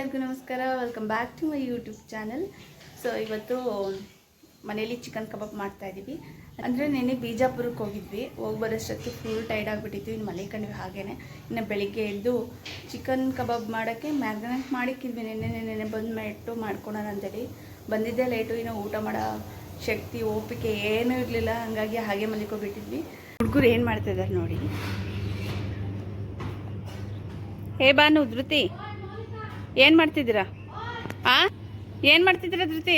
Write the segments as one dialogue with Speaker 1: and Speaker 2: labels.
Speaker 1: ಎಲ್ಲರಿಗೂ ನಮಸ್ಕಾರ. Welcome back to my YouTube channel. So ಇವತ್ತು ಮನೇಲಿ ಚಿಕನ್ ಕಬಾಬ್ ಮಾಡ್ತಾಯಿದ್ದೀವಿ. ಅಂದರೆ ನೆನ್ನೆ ಬಿಜಾಪುರಕ್ಕೆ ಹೋಗಿದ್ವಿ. ಹೋಗಿ ಬರೋಷ್ಟೊತ್ತಿಗೆ ಫುಲ್ ಟೈರ್ಡ್ ಆಗಿಬಿಟ್ಟಿದ್ವಿ. ಇನ್ನು ಮಲಿಕೊಂಡ್ವಿ. ಹಾಗೇ ಇನ್ನು ಬೆಳಿಗ್ಗೆ ಎದ್ದು ಚಿಕನ್ ಕಬಾಬ್ ಮಾಡೋಕ್ಕೆ ಮ್ಯಾರಿನೇಟ್ ಮಾಡಿಕ್ಕಿದ್ವಿ. ನೆನ್ನೆ ಬಂದು ಮಾಡ್ಕೊಳೋಣ ಅಂತೇಳಿ ಬಂದಿದ್ದೆ ಲೇಟು. ಇನ್ನು ಊಟ ಮಾಡೋ ಶಕ್ತಿ ಓಪಿಕೆ ಏನೂ ಇರಲಿಲ್ಲ. ಹಂಗಾಗಿ ಹಾಗೆ ಮಲಿಕೋಬಿಟ್ಟಿದ್ವಿ. ಹುಡುಗರು ಏನು ಮಾಡ್ತಾಯಿದ್ದಾರೆ ನೋಡಿ. ಹೇ ಬಾನು ಧೃತಿ, ಏನು ಮಾಡ್ತಿದ್ದೀರಾ? ಏನು ಮಾಡ್ತಿದ್ದೀರಾ ಧೃತಿ?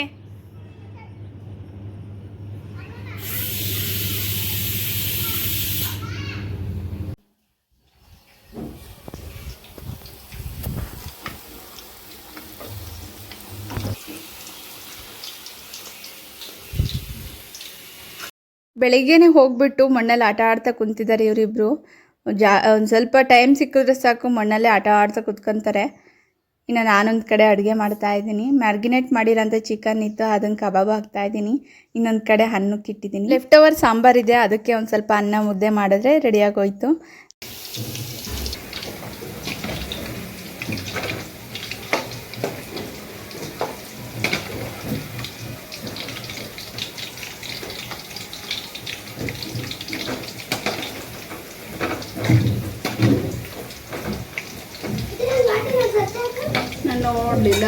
Speaker 1: ಬೆಳಿಗ್ಗೆನೆ ಹೋಗ್ಬಿಟ್ಟು ಮಣ್ಣಲ್ಲಿ ಆಟ ಆಡ್ತಾ ಕುಂತಿದ್ದಾರೆ ಇವರಿಬ್ರು. ಒಂದು ಸ್ವಲ್ಪ ಟೈಮ್ ಸಿಕ್ಕಿದ್ರೆ ಸಾಕು ಮಣ್ಣಲ್ಲೇ ಆಟ ಆಡ್ತಾ ಕುತ್ಕೊತಾರೆ. ಇನ್ನು ನಾನೊಂದು ಕಡೆ ಅಡುಗೆ ಮಾಡ್ತಾಯಿದ್ದೀನಿ. ಮ್ಯಾರಿನೇಟ್ ಮಾಡಿರೋಂಥ ಚಿಕನ್ ಇತ್ತು, ಅದನ್ನು ಕಬಾಬ್ ಹಾಕ್ತಾಯಿದ್ದೀನಿ. ಇನ್ನೊಂದು ಕಡೆ ಅನ್ನಕ್ಕೆ ಇಟ್ಟಿದ್ದೀನಿ. ಲೆಫ್ಟ್ ಓವರ್ ಸಾಂಬಾರಿದೆ, ಅದಕ್ಕೆ ಒಂದು ಸ್ವಲ್ಪ ಅನ್ನ ಮುದ್ದೆ ಮಾಡಿದ್ರೆ ರೆಡಿಯಾಗೋಯ್ತು. ನಾನು ನೋಡಲಿಲ್ಲ.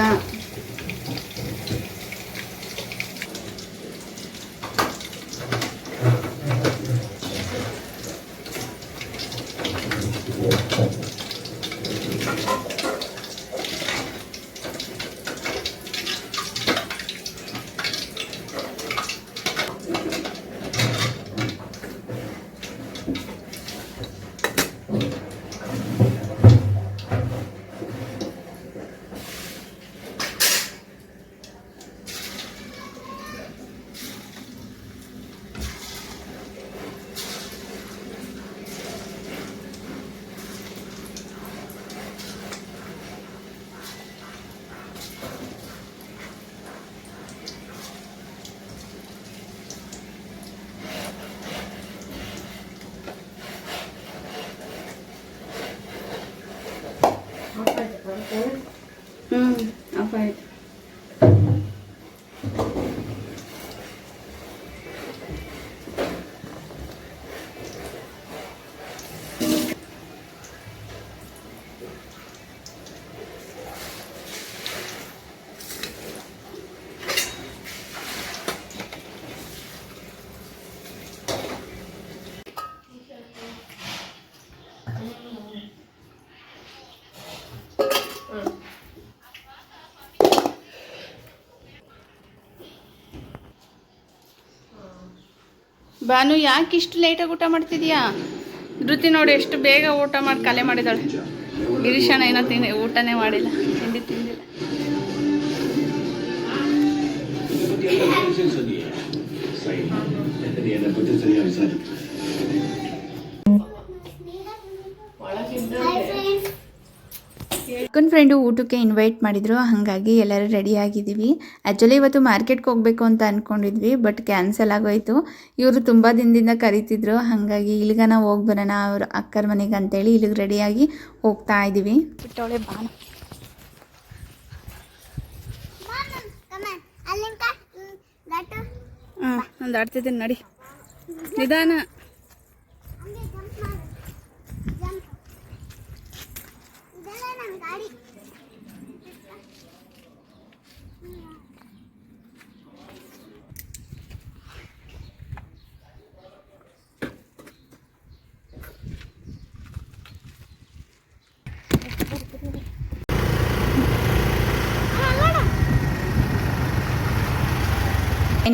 Speaker 1: ಆಫ್ ಆಯ್ತು. ಬಾನು, ಯಾಕೆ ಇಷ್ಟು ಲೇಟಾಗಿ ಊಟ ಮಾಡ್ತಿದ್ಯಾ? ಧೃತಿ ನೋಡಿ ಎಷ್ಟು ಬೇಗ ಊಟ ಮಾಡಿ ಕಲೆ ಮಾಡಿದಾಳೆ. ಗಿರೀಶಣ್ಣ ಏನೋ ಊಟನೇ ಮಾಡಿಲ್ಲ, ತಿಂದಿಲ್ಲ. ಚಿಕನ್ ಫ್ರೆಂಡು ಊಟಕ್ಕೆ ಇನ್ವೈಟ್ ಮಾಡಿದ್ರು, ಹಾಗಾಗಿ ಎಲ್ಲರೂ ರೆಡಿಯಾಗಿದ್ದೀವಿ. ಆ್ಯಕ್ಚುಲಿ ಇವತ್ತು ಮಾರ್ಕೆಟ್ಗೆ ಹೋಗಬೇಕು ಅಂತ ಅಂದ್ಕೊಂಡಿದ್ವಿ, ಬಟ್ ಕ್ಯಾನ್ಸಲ್ ಆಗೋಯ್ತು. ಇವರು ತುಂಬ ದಿನದಿಂದ ಕರೀತಿದ್ರು, ಹಾಗಾಗಿ ಇಲ್ಲಿಗೆ ನಾವು ಹೋಗಿ ಬರೋಣ ಅವ್ರ ಅಕ್ಕರ ಮನೆಗೆ ಅಂತೇಳಿ ಇಲ್ಲಿಗೆ ರೆಡಿಯಾಗಿ ಹೋಗ್ತಾ ಇದ್ದೀವಿ. ಬಿಟ್ಟವಳೆ ಬಾನು. ನಾನು ಆಡ್ತಿದ್ದೀನಿ ನೋಡಿ, ನಿಧಾನ.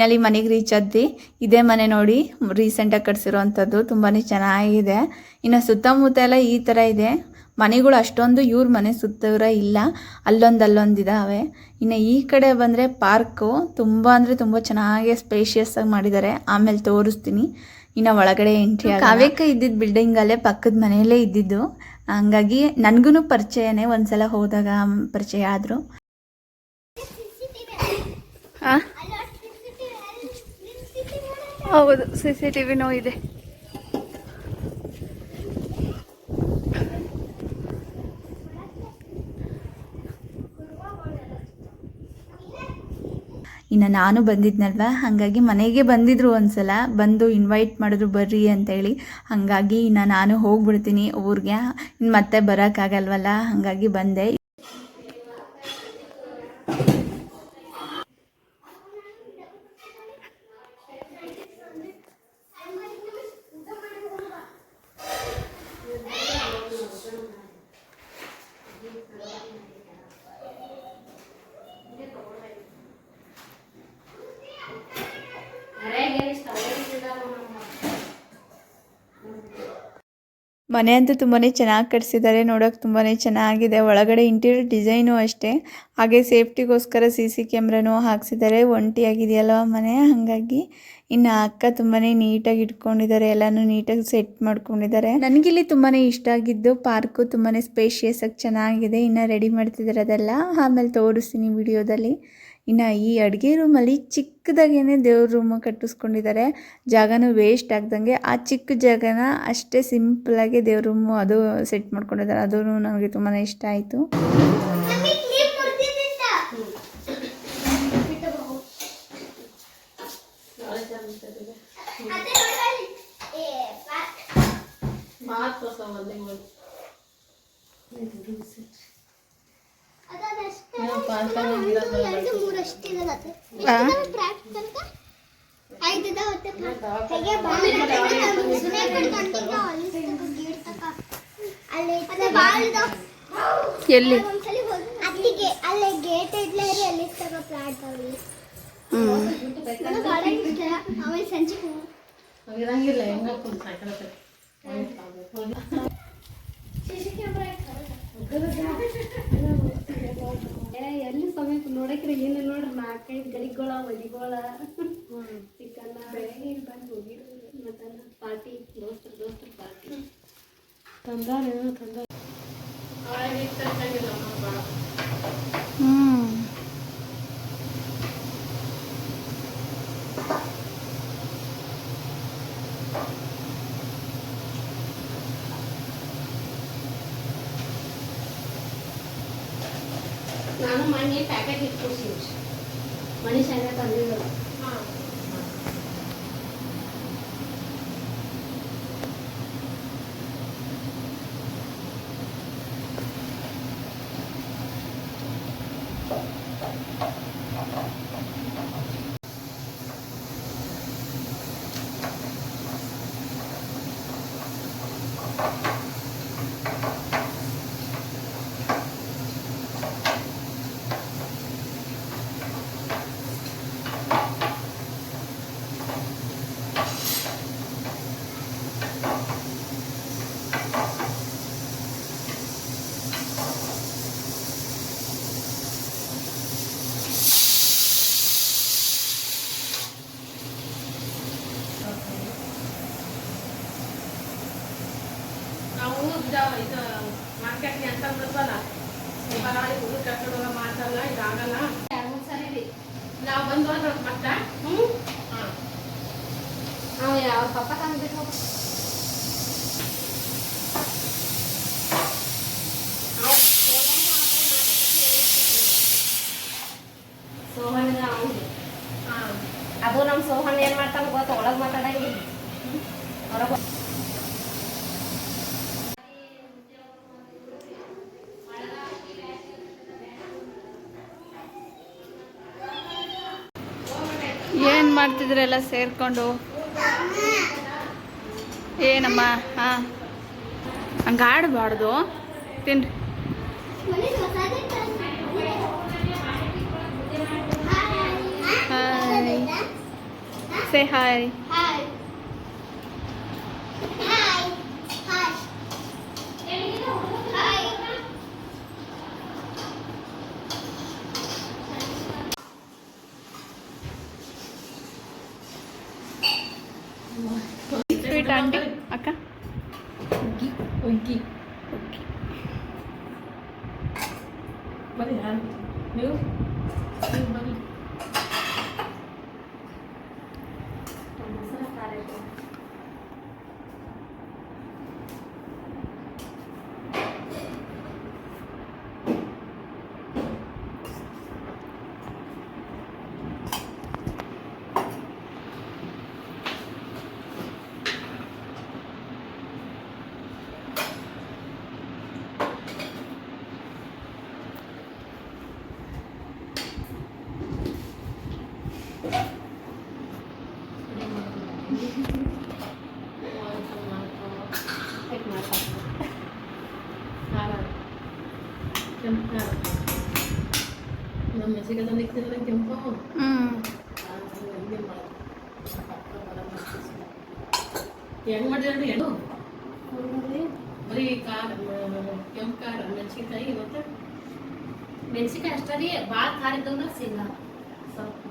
Speaker 1: ಫೈನಲಿ ಮನೆಗೆ ರೀಚ್ ಆದ್ವಿ. ಇದೇ ಮನೆ ನೋಡಿ, ರೀಸೆಂಟಾಗಿ ಕಟ್ಸಿರೋವಂಥದ್ದು. ತುಂಬಾ ಚೆನ್ನಾಗಿದೆ. ಇನ್ನು ಸುತ್ತಮುತ್ತ ಎಲ್ಲ ಈ ಥರ ಇದೆ ಮನೆಗಳು. ಅಷ್ಟೊಂದು ಇವ್ರ ಮನೆ ಸುತ್ತೂರ ಇಲ್ಲ, ಅಲ್ಲೊಂದಿದಾವೆ. ಇನ್ನು ಈ ಕಡೆ ಬಂದರೆ ಪಾರ್ಕು ತುಂಬ ಅಂದರೆ ತುಂಬ ಚೆನ್ನಾಗಿ ಸ್ಪೇಷಿಯಸ್ ಆಗಿ ಮಾಡಿದ್ದಾರೆ. ಆಮೇಲೆ ತೋರಿಸ್ತೀನಿ. ಇನ್ನು ಒಳಗಡೆ ಎಂಟ್ರಿ ಕಾವ್ಯಕ್ಕೆ ಇದ್ದಿದ್ದು ಬಿಲ್ಡಿಂಗಲ್ಲೇ ಪಕ್ಕದ ಮನೆಯಲ್ಲೇ ಇದ್ದಿದ್ದು, ಹಂಗಾಗಿ ನನಗೂ ಪರಿಚಯನೇ. ಒಂದ್ಸಲ ಹೋದಾಗ ಪರಿಚಯ ಆದರು. ಹೌದು, CCTVನೂ ಇದೆ. ಇನ್ನು ನಾನು ಬಂದಿದ್ನಲ್ವ, ಹಾಗಾಗಿ ಮನೆಗೆ ಬಂದಿದ್ರು ಒಂದ್ಸಲ, ಬಂದು ಇನ್ವೈಟ್ ಮಾಡಿದ್ರು ಬರ್ರಿ ಅಂತೇಳಿ. ಹಾಗಾಗಿ ಇನ್ನು ನಾನು ಹೋಗ್ಬಿಡ್ತೀನಿ ಊರಿಗೆ, ಇನ್ನು ಮತ್ತೆ ಬರೋಕ್ಕಾಗಲ್ವಲ್ಲ, ಹಾಗಾಗಿ ಬಂದೆ. ಮನೆ ಅಂತೂ ತುಂಬಾ ಚೆನ್ನಾಗಿ ಕಟ್ಸಿದ್ದಾರೆ, ನೋಡೋಕೆ ತುಂಬಾ ಚೆನ್ನಾಗಿದೆ. ಒಳಗಡೆ ಇಂಟೀರಿಯರ್ ಡಿಸೈನು ಅಷ್ಟೇ. ಹಾಗೆ ಸೇಫ್ಟಿಗೋಸ್ಕರ CC ಕ್ಯಾಮ್ರಾನೂ ಹಾಕ್ಸಿದ್ದಾರೆ. ಒಂಟಿಯಾಗಿದೆಯಲ್ವ ಮನೆ, ಹಾಗಾಗಿ ಇನ್ನು ಅಕ್ಕ ತುಂಬಾ ನೀಟಾಗಿ ಇಟ್ಕೊಂಡಿದ್ದಾರೆ, ಎಲ್ಲನೂ ನೀಟಾಗಿ ಸೆಟ್ ಮಾಡ್ಕೊಂಡಿದ್ದಾರೆ. ನನಗಿಲ್ಲಿ ತುಂಬಾ ಇಷ್ಟ ಆಗಿದ್ದು ಪಾರ್ಕು, ತುಂಬಾ ಸ್ಪೇಷಿಯಸ್ ಆಗಿ ಚೆನ್ನಾಗಿದೆ. ಇನ್ನು ರೆಡಿ ಮಾಡ್ತಿದ್ದಾರೆ ಅದೆಲ್ಲ, ಆಮೇಲೆ ತೋರಿಸ್ತೀನಿ ವಿಡಿಯೋದಲ್ಲಿ. ಇನ್ನು ಈ ಅಡುಗೆ ರೂಮಲ್ಲಿ ಚಿಕ್ಕದಾಗೇ ದೇವ್ರ ರೂಮ್ ಕಟ್ಟಿಸ್ಕೊಂಡಿದ್ದಾರೆ, ಜಾಗನೂ ವೇಸ್ಟ್ ಆಗ್ದಂಗೆ. ಆ ಚಿಕ್ಕ ಜಾಗನ ಅಷ್ಟೇ ಸಿಂಪಲಾಗಿ ದೇವ್ರ ರೂಮು ಅದು ಸೆಟ್ ಮಾಡ್ಕೊಂಡಿದ್ದಾರೆ, ಅದು ನನಗೆ ತುಂಬಾ ಇಷ್ಟ ಆಯಿತು. ಎಲ್ಲಿ
Speaker 2: ಎಲ್ಲಿ ಸಮಯ ನೋಡಕ್ರೆ ಏನು ನೋಡ್ರಿ 4-5 ಗಡಿಗಳ ಒಲಿಗೋಳ ಚಿಕನ್ ಬಂದು ಹೋಗಿದ್ರು. ಮತ್ತ ಪಾರ್ಟಿ ದೋಸ್ತರ ಪಾರ್ಟಿ ತಂದಾರ. ನಾನು ಮನೆ ಪ್ಯಾಕೆಟ್ ಇಟ್ಕೊಡ್ತೀನಿ, ಮನೆ ಶೇಂಗಾ ತಂದಿದ್ರು. ಇದು ಮಾರ್ಕೆಟ್ಗೆ ಅಂತ ಬರ್ತಲ್ಲ, ಹುಡುಗ ಕರ್ಕೊಂಡೋಗ ಮಾಡ್ತಲ್ಲ, ಇದಾಗಲ್ಲ. ಸರಿ ನಾವು ಬಂದು ಮತ್ತೆ ಯಾವ ಪಪ್ಪ ತಂದ್ಬಿಟ್ಟು ಸೋಹನ್ ಅದು ನಮ್ಮ ಸೋಹನ್ ಏನ್ ಮಾಡ್ತಾನ ಗೊತ್ತ, ಒಳಗ್ ಮಾತಾಡಂಗಿಲ್ಲ, ಹೊರಗ
Speaker 1: ಏನು ಮಾಡ್ತಿದ್ರೆಲ್ಲ ಸೇರ್ಕೊಂಡು. ಏನಮ್ಮ? ಹಾಂ, ಹಂಗೆ ಆಡಬಾರ್ದು, ತಿನ್ರಿ. Hi, say hi. Sweet aunty ಅಕ್ಕ,
Speaker 2: ಒಗ್ಗಿ ಬರೀ ನೀವು ಬರೀ
Speaker 3: ಮೆಣಸಿಗೆ ತಂದಿಕ್ತಿದ್ರೆ ಕೆಂಪು
Speaker 1: ಹ್ಞೂ
Speaker 3: ಹಿಂಗೆ ಮಾಡೋದು ಹೆಂಗೆ ಮಾಡಿದ್ರೆ ಏನು ಬರೀ ಖಾರ ಕೆಂಪು ಖಾರ ಮೆಣಸಿನ್ಕಾಯಿ ಮತ್ತು
Speaker 2: ಮೆಣಸಿನ್ಕಾಯಿ ಅಷ್ಟೇ ರೀ ಭಾಳ ಖಾರ ಇದ್ದವ್ನ ಸಿಗ ಸ್ವಲ್ಪ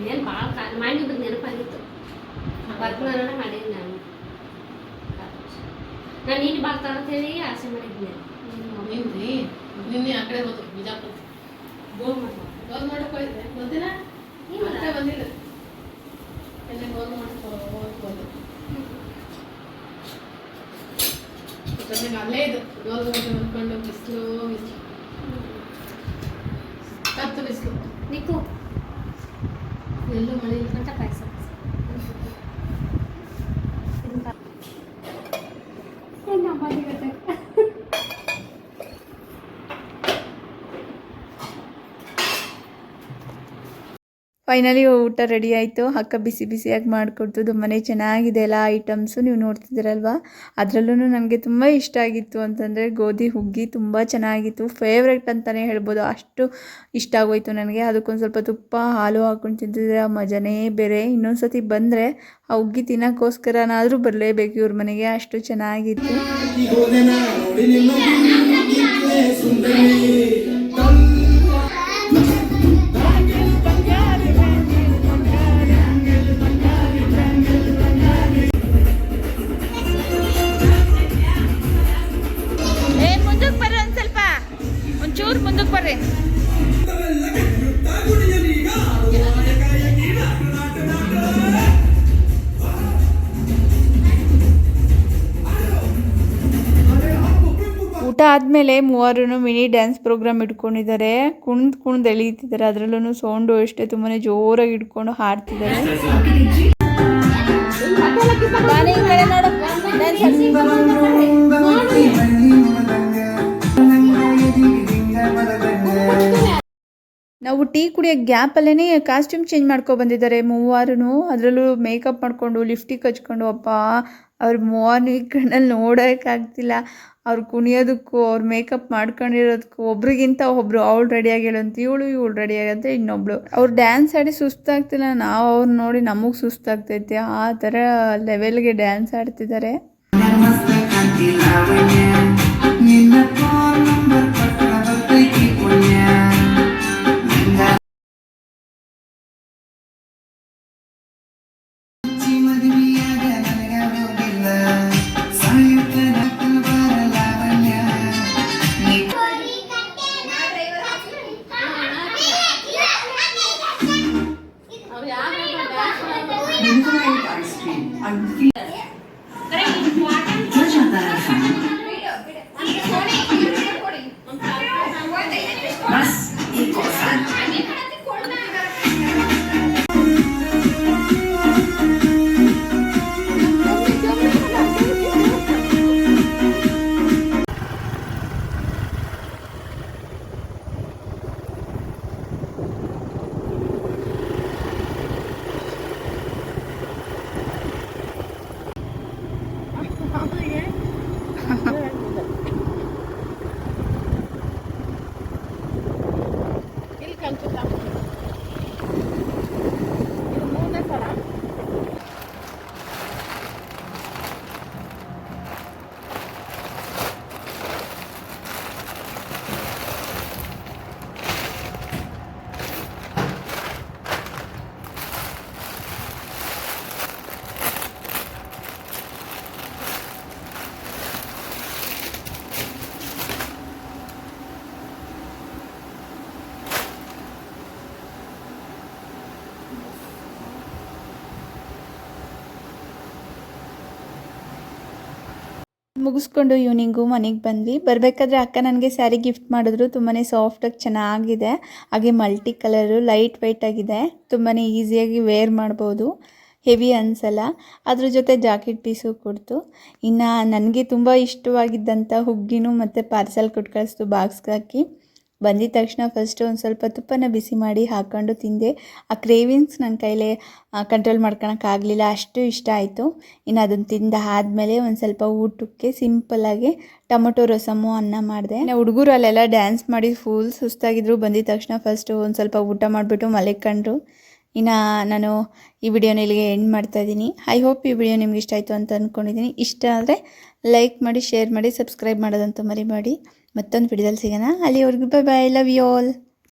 Speaker 2: ಏನು ಭಾಳ ಖಾರ ಮಾಡಿದ್ದು ನೆನಪಾಗಿತ್ತು ಬರ್ತಾನ ಮಾಡೀನಿ ನಾನು ನೀನು ಬರ್ತಾರ ಅಂತೇಳಿ ಆಸೆ ಮಾಡಿದ್ದೆ
Speaker 3: ನಿನ್ನೆ ನಿನ್ನೆ ಆ ಕಡೆ ಹೋದ್ರು ಬಿಜಾಪುರ
Speaker 2: ಗೋಲ್ ಮಾಡ್ತಾರೆ
Speaker 3: ಗೋಲ್ ಮಾಡಕ್ಕೆ ಹೋಗಿದ್ದೆ ಗೊತ್ತಿಲ್ಲ ಮತ್ತೆ ಬಂದಿಲ್ಲ ಎಲ್ಲಿ ಗೋಲ್ ಮಾಡ್ಕೊಂಡು ಬಂದು ಅಲ್ಲೇ ಇದು ಗೋಲ್ ಹೊಂದ್ಕೊಂಡು ಬಿಸಿಲು ಕತ್ತು ಬಿಸಿಲು
Speaker 2: ನಿಕ್ಕು
Speaker 3: ಎಲ್ಲೂ ಮಳೆ ಇಲ್ಲ
Speaker 2: ಅಂತ ಪಾಯಸ
Speaker 1: ಫೈನಲಿ ಊಟ ರೆಡಿ ಆಯಿತು. ಅಕ್ಕ ಬಿಸಿ ಬಿಸಿಯಾಗಿ ಮಾಡಿಕೊಡ್ತು. ತುಂಬಾ ಚೆನ್ನಾಗಿದೆ ಎಲ್ಲ ಐಟಮ್ಸು ನೀವು ನೋಡ್ತಿದ್ದೀರಲ್ವ. ಅದರಲ್ಲೂ ನನಗೆ ತುಂಬ ಇಷ್ಟ ಆಗಿತ್ತು ಅಂತಂದರೆ ಗೋಧಿ ಹುಗ್ಗಿ ತುಂಬ ಚೆನ್ನಾಗಿತ್ತು. ಫೇವ್ರೆಟ್ ಅಂತಲೇ ಹೇಳ್ಬೋದು, ಅಷ್ಟು ಇಷ್ಟ ಆಗೋಯ್ತು ನನಗೆ. ಅದಕ್ಕೊಂದು ಸ್ವಲ್ಪ ತುಪ್ಪ ಹಾಲು ಹಾಕ್ಕೊಂಡು ತಿಂತಿದ್ರೆ ಆ ಮಜನೇ ಬೇರೆ. ಇನ್ನೊಂದು ಸತಿ ಬಂದರೆ ಆ ಹುಗ್ಗಿ ತಿನ್ನೋಕ್ಕೋಸ್ಕರನಾದರೂ ಬರಲೇಬೇಕು ಇವ್ರ ಮನೆಗೆ, ಅಷ್ಟು ಚೆನ್ನಾಗಿತ್ತು. ಮುಂದಕ್ಕೆ ಬರ್ರಿ, ಒಂದು ಸ್ವಲ್ಪ ಒಂಚೂರು ಮುಂದಕ್ಕೆ ಬರ್ರಿ. ಊಟ ಆದಮೇಲೆ ಮೂವರು ಮಿನಿ ಡ್ಯಾನ್ಸ್ ಪ್ರೋಗ್ರಾಮ್ ಇಟ್ಕೊಂಡಿದ್ದಾರೆ. ಕುಣ್ದು ಎಳೀತಿದ್ದಾರೆ. ಅದರಲ್ಲೂ ಸೌಂಡು ಅಷ್ಟೇ ತುಂಬಾ ಜೋರಾಗಿ ಇಟ್ಕೊಂಡು ಹಾಡ್ತಿದ್ದಾರೆ. ನಾವು ಟೀ ಕುಡಿಯೋ ಗ್ಯಾಪಲ್ಲೇ ಕಾಸ್ಟ್ಯೂಮ್ ಚೇಂಜ್ ಮಾಡ್ಕೊಂಡು ಬಂದಿದ್ದಾರೆ ಮೂವಾರು. ಅದರಲ್ಲೂ ಮೇಕಪ್ ಮಾಡಿಕೊಂಡು ಲಿಫ್ಟಿಗೆ ಹಚ್ಕೊಂಡು, ಅಪ್ಪ ಅವ್ರ ಮೂವಾರು ಈ ಕಣ್ಣಲ್ಲಿ ನೋಡೋಕ್ಕಾಗ್ತಿಲ್ಲ. ಅವ್ರು ಕುಣಿಯೋದಕ್ಕೂ ಅವ್ರು ಮೇಕಪ್ ಮಾಡ್ಕೊಂಡಿರೋದಕ್ಕೂ ಒಬ್ರಿಗಿಂತ ಒಬ್ರು. ಅವಳು ರೆಡಿಯಾಗಿಳಂತ ಇವಳು ರೆಡಿಯಾಗಂತ ಇನ್ನೊಬ್ಳು. ಅವ್ರು ಡ್ಯಾನ್ಸ್ ಆಡಿ ಸುಸ್ತಾಗ್ತಿಲ್ಲ, ನಾವು ಅವ್ರು ನೋಡಿ ನಮಗೆ ಸುಸ್ತಾಗ್ತೈತೆ. ಆ ಥರ ಲೆವೆಲ್ಗೆ ಡ್ಯಾನ್ಸ್ ಆಡ್ತಿದ್ದಾರೆ. ಮುಗಿಸ್ಕೊಂಡು ಈವ್ನಿಂಗು ಮನೆಗೆ ಬಂದ್ವಿ. ಬರಬೇಕಾದ್ರೆ ಅಕ್ಕ ನನಗೆ ಸ್ಯಾರಿ ಗಿಫ್ಟ್ ಮಾಡಿದ್ರು. ತುಂಬಾ ಸಾಫ್ಟಾಗಿ ಚೆನ್ನಾಗಿದೆ, ಹಾಗೆ ಮಲ್ಟಿ ಕಲರು, ಲೈಟ್ ವೆಯ್ಟ್ ಆಗಿದೆ, ತುಂಬಾ ಈಸಿಯಾಗಿ ವೇರ್ ಮಾಡ್ಬೋದು, ಹೆವಿ ಅನಿಸಲ್ಲ. ಅದ್ರ ಜೊತೆ ಜಾಕೆಟ್ ಪೀಸು ಕೊಡ್ತು. ಇನ್ನು ನನಗೆ ತುಂಬ ಇಷ್ಟವಾಗಿದ್ದಂಥ ಹುಗ್ಗಿನೂ ಮತ್ತು ಪಾರ್ಸೆಲ್ ಕೊಟ್ಟು ಕಳಿಸ್ತು ಬಾಕ್ಸ್ಗೆ ಹಾಕಿ. ಬಂದಿದ ತಕ್ಷಣ ಫಸ್ಟು ಒಂದು ಸ್ವಲ್ಪ ತುಪ್ಪನ ಬಿಸಿ ಮಾಡಿ ಹಾಕ್ಕೊಂಡು ತಿಂದೆ. ಆ ಕ್ರೇವಿಂಗ್ಸ್ ನನ್ನ ಕೈಲೇ ಕಂಟ್ರೋಲ್ ಮಾಡ್ಕೊಳಕ್ಕಾಗಲಿಲ್ಲ, ಅಷ್ಟು ಇಷ್ಟ ಆಯಿತು. ಇನ್ನು ಅದನ್ನು ತಿಂದ ಆದಮೇಲೆ ಒಂದು ಸ್ವಲ್ಪ ಊಟಕ್ಕೆ ಸಿಂಪಲ್ಲಾಗಿ ಟೊಮೊಟೊ ರಸಮು ಅನ್ನ ಮಾಡಿದೆ. ಇನ್ನು ಹುಡುಗರು ಅಲ್ಲೆಲ್ಲ ಡ್ಯಾನ್ಸ್ ಮಾಡಿ ಫುಲ್ ಸುಸ್ತಾಗಿದ್ರು. ಬಂದಿದ ತಕ್ಷಣ ಫಸ್ಟು ಒಂದು ಸ್ವಲ್ಪ ಊಟ ಮಾಡಿಬಿಟ್ಟು ಮಲ್ಕೊಂಡ್ರು. ಇನ್ನು ನಾನು ಈ ವಿಡಿಯೋನ ಇಲ್ಲಿಗೆ ಎಂಡ್ ಮಾಡ್ತಾಯಿದ್ದೀನಿ. ಐ ಹೋಪ್ ಈ ವಿಡಿಯೋ ನಿಮ್ಗೆ ಇಷ್ಟ ಆಯಿತು ಅಂತ ಅಂದ್ಕೊಂಡಿದ್ದೀನಿ. ಇಷ್ಟ ಆದರೆ ಲೈಕ್ ಮಾಡಿ, ಶೇರ್ ಮಾಡಿ, ಸಬ್ಸ್ಕ್ರೈಬ್ ಮಾಡೋದಂತೂ ಮರಿಬೇಡಿ. ಮತ್ತೊಂದು ವಿಡಿಯೋದಲ್ಲಿ ಸಿಗೋಣ. ಅಲ್ಲಿವರೆಗೂ bye bye, love you all.